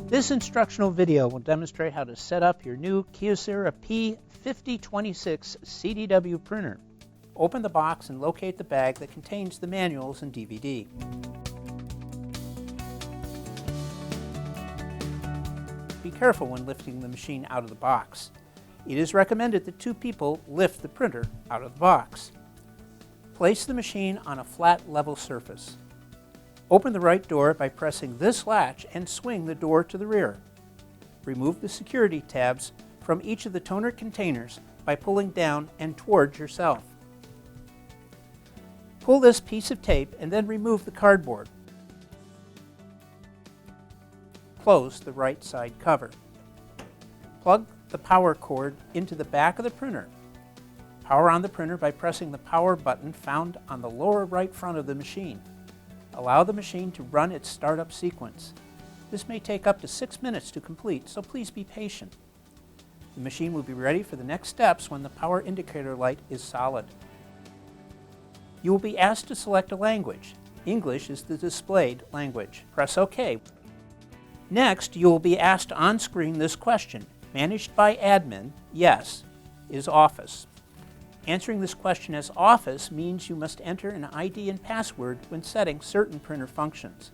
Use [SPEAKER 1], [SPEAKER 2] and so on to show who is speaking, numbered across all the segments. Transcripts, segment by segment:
[SPEAKER 1] This instructional video will demonstrate how to set up your new Kyocera P5026cdw printer. Open the box and locate the bag that contains the manuals and DVD. Be careful when lifting the machine out of the box. It is recommended that 2 people lift the printer out of the box. Place the machine on a flat, level surface. Open the right door by pressing this latch and swing the door to the rear. Remove the security tabs from each of the toner containers by pulling down and towards yourself. Pull this piece of tape and then remove the cardboard. Close the right side cover. Plug the power cord into the back of the printer. Power on the printer by pressing the power button found on the lower right front of the machine. Allow the machine to run its startup sequence. This may take up to 6 minutes to complete, so please be patient. The machine will be ready for the next steps when the power indicator light is solid. You will be asked to select a language. English is the displayed language. Press OK. Next, you will be asked on screen this question: managed by admin? Yes. Is Office? Answering this question as Office means you must enter an ID and password when setting certain printer functions.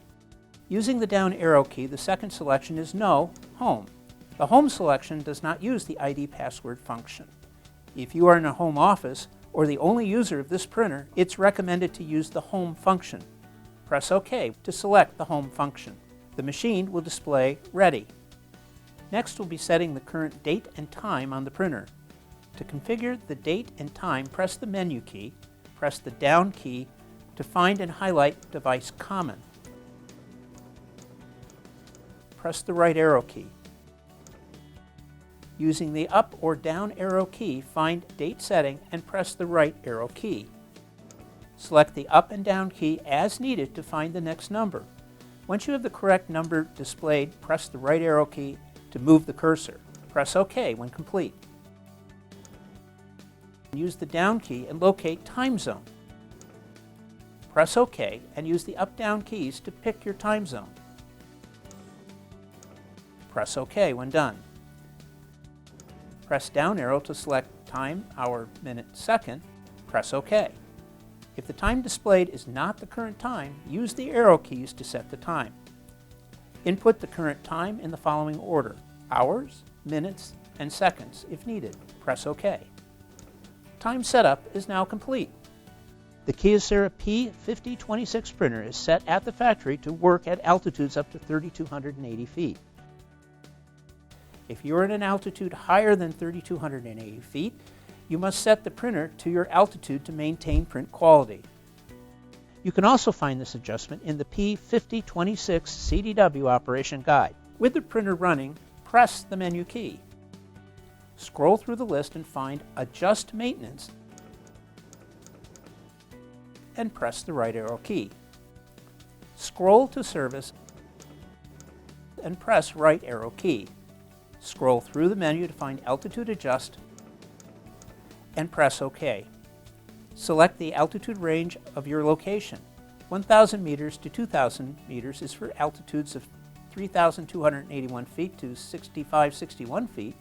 [SPEAKER 1] Using the down arrow key, the second selection is No, Home. The Home selection does not use the ID password function. If you are in a home office or the only user of this printer, it's recommended to use the Home function. Press OK to select the Home function. The machine will display Ready. Next, we'll be setting the current date and time on the printer. To configure the date and time, press the menu key, press the down key to find and highlight Device Common. Press the right arrow key. Using the up or down arrow key, find Date Setting and press the right arrow key. Select the up and down key as needed to find the next number. Once you have the correct number displayed, press the right arrow key to move the cursor. Press OK when complete. Use the down key and locate time zone. Press OK and use the up-down keys to pick your time zone. Press OK when done. Press down arrow to select time, hour, minute, second. Press OK. If the time displayed is not the current time, use the arrow keys to set the time. Input the current time in the following order: hours, minutes, and seconds if needed. Press OK. Time setup is now complete. The Kyocera P5026 printer is set at the factory to work at altitudes up to 3,280 feet. If you are at an altitude higher than 3,280 feet, you must set the printer to your altitude to maintain print quality. You can also find this adjustment in the P5026cdw operation guide. With the printer running, press the menu key. Scroll through the list and find Adjust Maintenance and press the right arrow key. Scroll to Service and press right arrow key. Scroll through the menu to find Altitude Adjust and press OK. Select the altitude range of your location. 1,000 meters to 2,000 meters is for altitudes of 3,281 feet to 6,561 feet.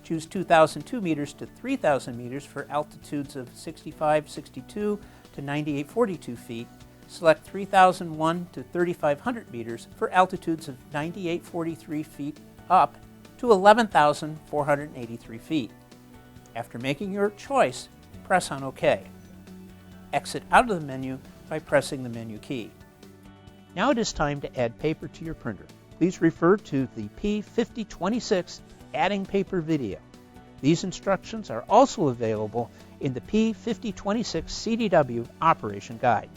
[SPEAKER 1] Choose 2,002 meters to 3,000 meters for altitudes of 6,562 to 9,842 feet. Select 3,001 to 3,500 meters for altitudes of 9,843 feet up to 11,483 feet. After making your choice, press on OK. Exit out of the menu by pressing the menu key. Now it is time to add paper to your printer. Please refer to the P5026 Adding Paper video. These instructions are also available in the P5026cdw operation guide.